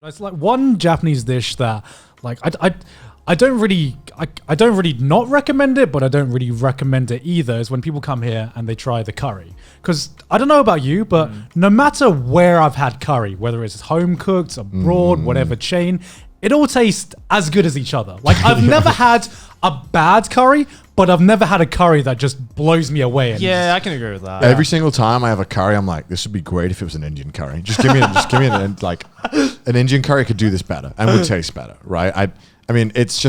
It's like one Japanese dish that, like, I don't really not recommend it, but I don't really recommend it either. Is when people come here and they try the curry, because I don't know about you, but no matter where I've had curry, whether it's home cooked, abroad, whatever chain, it all tastes as good as each other. Like I've never had a bad curry, but I've never had a curry that just blows me away. Yeah, I can agree with that. Every single time I have a curry, I'm like, this would be great if it was an Indian curry. Just give me an Indian curry could do this better and would taste better, right? I mean, it's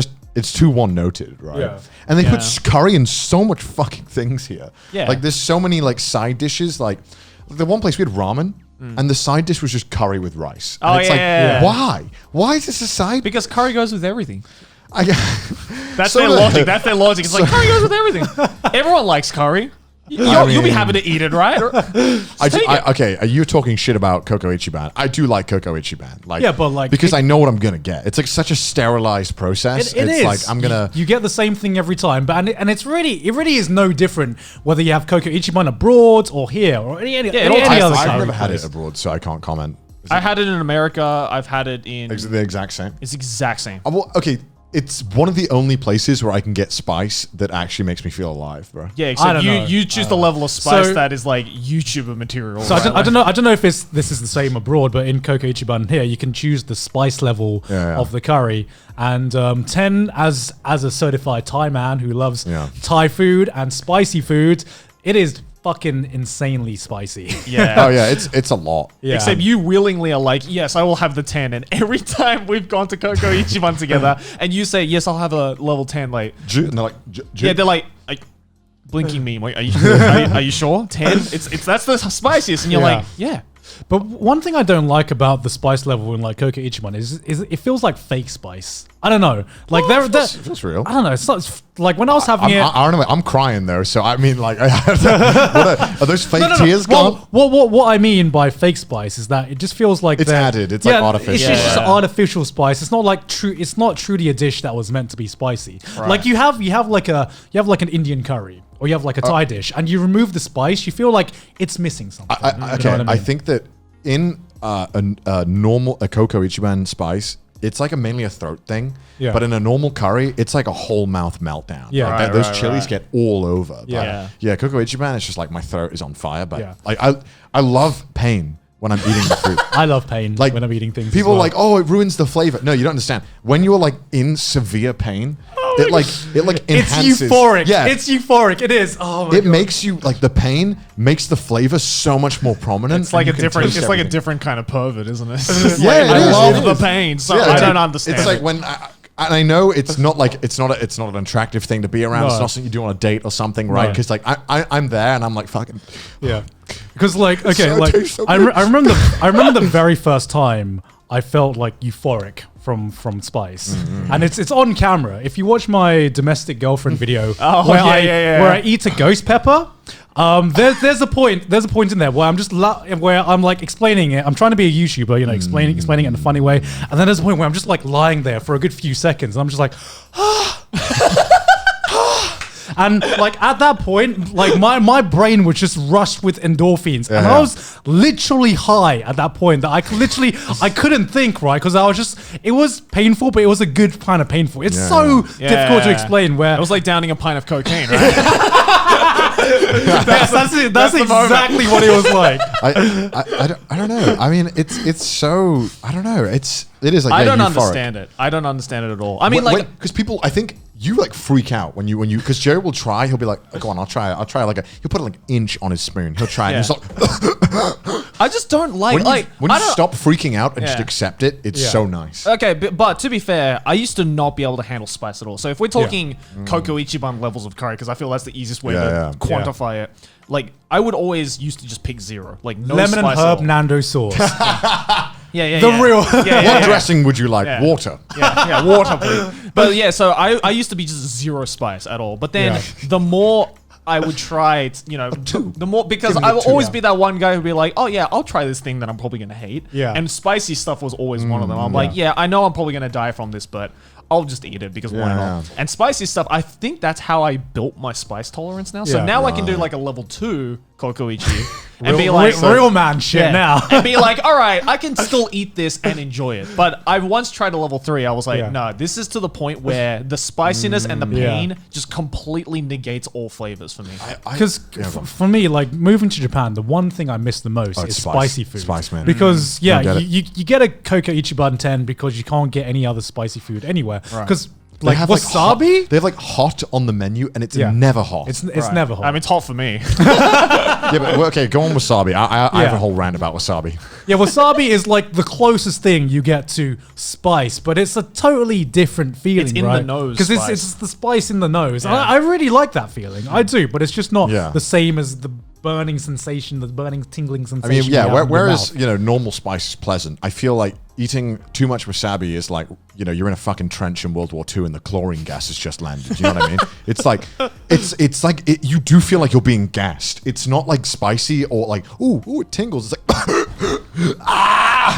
too one-noted, right? Yeah. And they put curry in so much fucking things here. Yeah. Like there's so many like side dishes. Like the one place we had ramen, and the side dish was just curry with rice. Oh, and it's yeah. why? Why is this a side? Because curry goes with everything. That's So their the- logic. That's their logic. It's like curry goes with everything. Everyone likes curry. You'll be happy to eat it, right? Okay, are you talking shit about Coco Ichiban? I do like Coco Ichiban. Like, Yeah, but like- because I know what I'm gonna get. It's like such a sterilized process. It it's is. like I'm gonna. You get the same thing every time, but and it really is no different whether you have Coco Ichiban abroad or here or any other I've curry never had place. it abroad, so I can't comment. I had it in America. I've had it in. Is it the exact same? It's the exact same. Okay, it's one of the only places where I can get spice that actually makes me feel alive, bro. Yeah, I except don't know. you choose the level of spice So- that is like YouTuber material. So right? I don't know if this is the same abroad, but in Coco Ichiban here, you can choose the spice level of the curry. And 10 as a certified Thai man who loves Thai food and spicy food, it is fucking insanely spicy. Yeah. Oh yeah, it's a lot. Yeah. Except you willingly are like, yes, I will have the 10. And every time we've gone to Coco Ichiban together and you say, yes, I'll have a level 10, like, And they're like, yeah, they're like blinking me. Like, are you sure? 10? It's that's the spiciest. And you're like, yeah. But one thing I don't like about the spice level in like Coco Ichiban is it feels like fake spice. I don't know. Like feels real. I don't know. It's like when I was having it. I don't know. I'm crying though, so I mean, like, are those fake tears gone? What I mean by fake spice is that it just feels like It's added. It's like artificial. It's just artificial spice. It's not like true. It's not truly a dish that was meant to be spicy. Right. Like you have like an Indian curry or you have like a Thai dish, and you remove the spice, you feel like it's missing something. You know what I mean? I think that in a normal Coco Ichiban spice, it's like mainly a throat thing. Yeah. But in a normal curry, it's like a whole mouth meltdown. Yeah. Like, Right, those right, chilies right. get all over. But Yeah. yeah, Coco Ichiban, it's just like my throat is on fire. But Yeah. like I love pain when I'm eating the food. I love pain Like when I'm eating things. People as are well. like, oh, it ruins the flavor. No, you don't understand. When you're like in severe pain, it it's enhances. euphoric. Yeah, It's euphoric. It is. Oh my it God. makes you like the pain makes the flavor so much more prominent. It's like and a you can different. taste It's like a everything. different kind of pervert, isn't it? Yeah, Like, it I is, love it the is. pain, so Yeah, I it's don't like- understand. It's like when and I know it's not like it's not an attractive thing to be around. No. It's not something you do on a date or something, right? No. Because like I'm there and I'm like fucking. Yeah, because like okay, So like tastes so I good. remember the very first time I felt like euphoric from spice, and it's on camera. If you watch my domestic girlfriend video where I eat a ghost pepper. There's a point in there where I'm just where I'm like explaining it. I'm trying to be a YouTuber, you know, explaining it in a funny way. And then there's a point where I'm just like lying there for a good few seconds. And I'm just like, and like at that point, like my brain was just rushed with endorphins, and I was literally high at that point. That I couldn't think, right? Because it was painful, but it was a good kind of painful. It's so difficult to explain. Where it was like downing a pint of cocaine, right? that's exactly what it was like. I don't know. I mean, it's so I don't know. It is like I don't euphoric. understand it. I don't understand it at all. I mean, like, because people, I think you like freak out when you because Joe will try. He'll be like, oh, "Go on, I'll try. He'll put like an inch on his spoon. He'll try it. And he's like, I just don't like when I you don't- stop freaking out and just Yeah. accept it, it's so nice. Okay, but to be fair, I used to not be able to handle spice at all. So if we're talking Coco Ichiban levels of curry, because I feel that's the easiest way to quantify it, like I would always used to just pick 0, like no Lemon and spice at herb all. Nando sauce. The real. What dressing would you like? Yeah. Water. Yeah, water, please. But yeah, so I used to be just 0 spice at all. But then the more I would try it, you know, the more, because I will always be that one guy who'd be like, oh yeah, I'll try this thing that I'm probably going to hate. Yeah. And spicy stuff was always one of them. I'm like, yeah, I know I'm probably going to die from this, but I'll just eat it because why Yeah. not? And spicy stuff, I think that's how I built my spice tolerance now. So Yeah. now I can do like a level 2 kokoichi and be like, real man shit yeah, now. and be like, all right, I can still eat this and enjoy it. But I once tried a level 3. I was like, Yeah. no, this is to the point where the spiciness and the Yeah. pain just completely negates all flavors for me. Because for me, like moving to Japan, the one thing I miss the most it's is spice. spicy food. Spice, man. Because Don't get it. you get a Coca Ichiban 10 because you can't get any other spicy food anywhere. Right. Because They like have wasabi, they have like hot on the menu, and it's Yeah. never hot. it's Right. never hot. I mean, it's hot for me. yeah, but well, okay, go on wasabi. I have Yeah. a whole rant about wasabi. Yeah, wasabi is like the closest thing you get to spice, but it's a totally different feeling. It's in the right? nose because spice. it's the spice in the nose. Yeah. I really like that feeling. I do, but it's just not Yeah. the same as the burning sensation, the burning tingling I sensation. mean, you yeah. have in your Whereas mouth. normal spice is pleasant. I feel like eating too much wasabi is like you're in a fucking trench in World War II and the chlorine gas has just landed. You know what I mean? It's like you do feel like you're being gassed. It's not like spicy or like ooh it tingles. It's like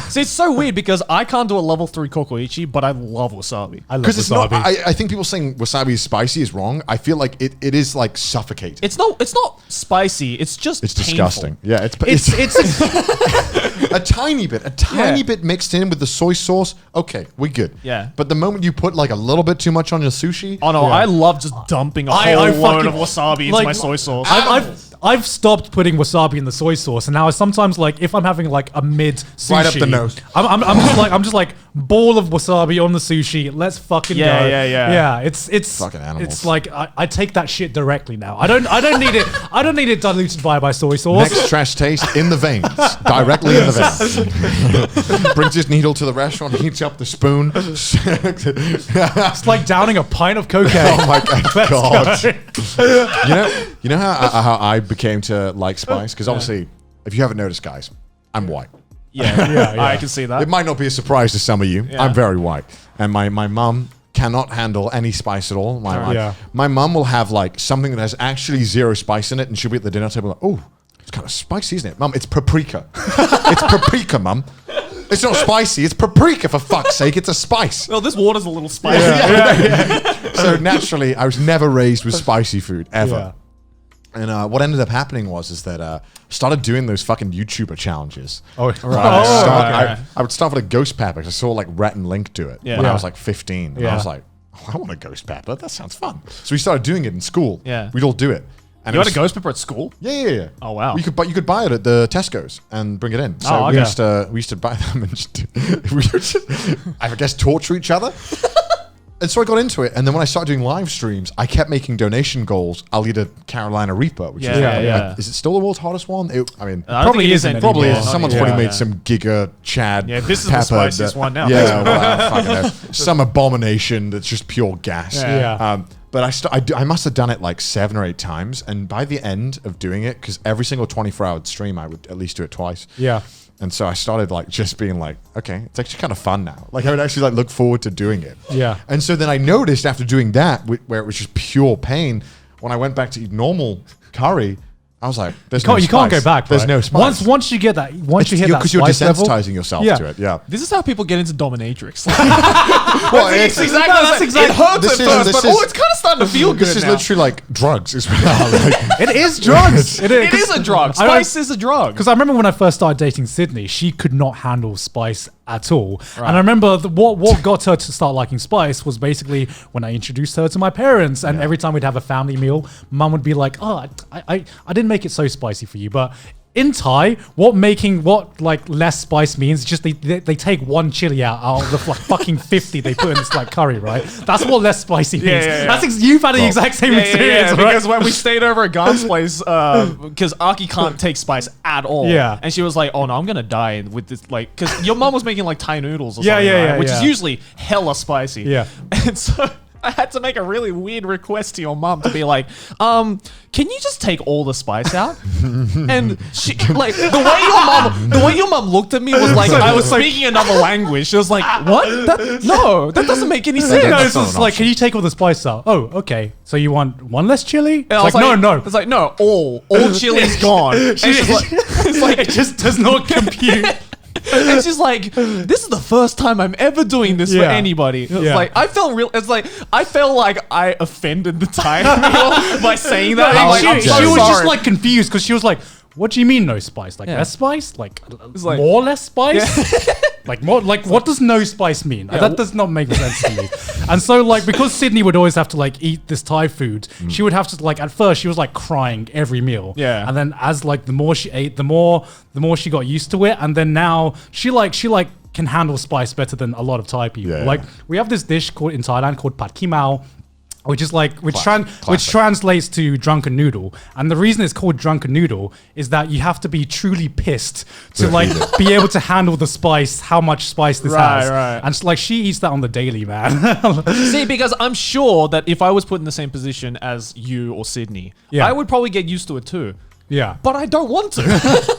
See, it's so weird because I can't do a level 3 kokoichi, but I love wasabi. I love because it's wasabi. not. I think people saying wasabi is spicy is wrong. I feel like it is like suffocating. It's not spicy. It's just It's painful. disgusting. Yeah, it's a tiny bit mixed in with the soy sauce. Okay, we good. Yeah. But the moment you put like a little bit too much on your sushi, Oh no, Yeah. I love just dumping a I whole load fucking- of wasabi into like, my soy sauce. I've stopped putting wasabi in the soy sauce, and now I sometimes like if I'm having like a mid sushi, Right up the nose. I'm just like ball of wasabi on the sushi. Let's fucking Yeah, go. yeah, yeah. Yeah, it's Fucking animals. It's like I take that shit directly now. I don't need it. I don't need it diluted by soy sauce. next trash taste in the veins, directly in the veins. Brings his needle to the restaurant, heats up the spoon. It's like downing a pint of cocaine. Oh my god! Let's go. You know how I became to like spice? Because obviously, if you haven't noticed, guys, I'm white. yeah, yeah. I can see that. It might not be a surprise to some of you. Yeah. I'm very white, and my mum cannot handle any spice at all. Yeah. My mum will have like something that has actually zero spice in it, and she'll be at the dinner table like, "Oh, it's kind of spicy, isn't it, Mum? It's paprika. It's paprika, Mum. It's not spicy. It's paprika, for fuck's sake. It's a spice." Well, this water's a little spicy. So naturally, I was never raised with spicy food ever. Yeah. And what ended up happening was that I started doing those fucking YouTuber challenges. Oh, I, right. I would start with a ghost pepper because I saw like Rhett and Link do it Yeah. when I Yeah. was like 15. And I Yeah. was like, oh, I want a ghost pepper. That sounds fun. So we started doing it in school. Yeah. We'd all do it. And You it had a was- ghost pepper at school? Yeah. Oh, wow. You could buy it at the Tesco's and bring it in. So Oh, we okay. used to buy them and just, we would just I guess torture each other. And so I got into it, and then when I started doing live streams, I kept making donation goals. I'll eat a Carolina Reaper, which is Yeah. is it still the world's hottest one? I mean, I don't Probably think it isn't anymore. probably anymore. is. Someone's Yeah. probably Yeah. made some Giga Chad. Yeah, this is the pepper spiciest one now. Yeah, well, I fucking know. Some abomination that's just pure gas. Yeah. But I must have done it like 7 or 8 times, and by the end of doing it, because every single 24-hour stream, I would at least do it twice. Yeah. And so I started like just being like, okay, it's actually kind of fun now. Like I would actually like look forward to doing it. Yeah. And so then I noticed after doing that, where it was just pure pain, when I went back to eat normal curry, I was like, "There's no You can't spice. go back. There's right? no spice." Once you get that, once you hit that because you're spice level, desensitizing yourself Yeah. to it. Yeah. This is how people get into dominatrix. Well, It's it's exactly that's the same. exactly- It hurts this at is- first, this but is- it's kind of starting to feel good this is now. literally like drugs. It's like, It is drugs. It is a drug. Spice is a drug. Because I remember when I first started dating Sydney, she could not handle spice at all. And I remember what got her to start liking spice was basically when I introduced her to my parents. And every time we'd have a family meal, mum would be like, "Oh, I didn't make it so spicy for you." But in Thai, what like less spice means is just they take one chili out of the fucking 50 they put in this like curry, right? That's what less spicy means. yeah. That's you've had the exact same experience, right? Because when we stayed over at Gant's place, because Aki can't take spice at all. Yeah. And she was like, "Oh no, I'm gonna die with this." Like, because your mom was making like Thai noodles or Yeah, something, yeah, right? yeah, which yeah. is usually hella spicy. Yeah. And so I had to make a really weird request to your mom to be like, can you just take all the spice out? And she, like, the way your mom looked at me was like I was speaking another language. She was like, "What? That doesn't make any sense." No, it's not just an like, can you take all the spice out? Oh, okay. So you want one less chili? And I It's was like, no. It's like, no, all chili's gone. And she's like, it's like, It just does not compute. And she's like, this is the first time I'm ever doing this for anybody. It's like, I felt like I offended the Thai meal by saying that. No, Like, she, I'm so she was just sorry. like confused because she was like, "What do you mean no spice? Like less spice? Like, like- more less spice? Like more? Like what does no spice mean? That does not make sense to me." And so like because Sydney would always have to like eat this Thai food, she would have to like at first she was like crying every meal. Yeah. And then as like the more she ate, the more she got used to it, and then now she can handle spice better than a lot of Thai people. Yeah. Like we have this dish called in Thailand called pad kimao, which is like which Classic. translates to drunken noodle. And the reason it's called drunken noodle is that you have to be truly pissed to like be able to handle the spice, how much spice this has. Right. And like she eats that on the daily, man. See, because I'm sure that if I was put in the same position as you or Sydney, Yeah. I would probably get used to it too. Yeah. But I don't want to.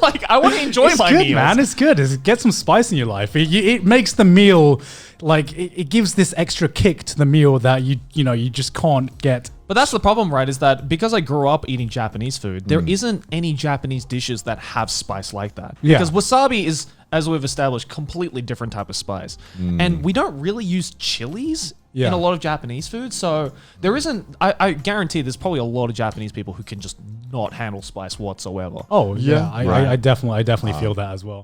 Like, I want to enjoy It's my good, meals. man. It's good. Get some spice in your life. It makes the meal like it gives this extra kick to the meal that you just can't get. But that's the problem, right? Is that because I grew up eating Japanese food, there isn't any Japanese dishes that have spice like that. Yeah. Because wasabi is, as we've established, completely different type of spice. And we don't really use chilies in a lot of Japanese food. So there isn't, I guarantee there's probably a lot of Japanese people who can just not handle spice whatsoever. Oh yeah, right. I definitely feel that as well.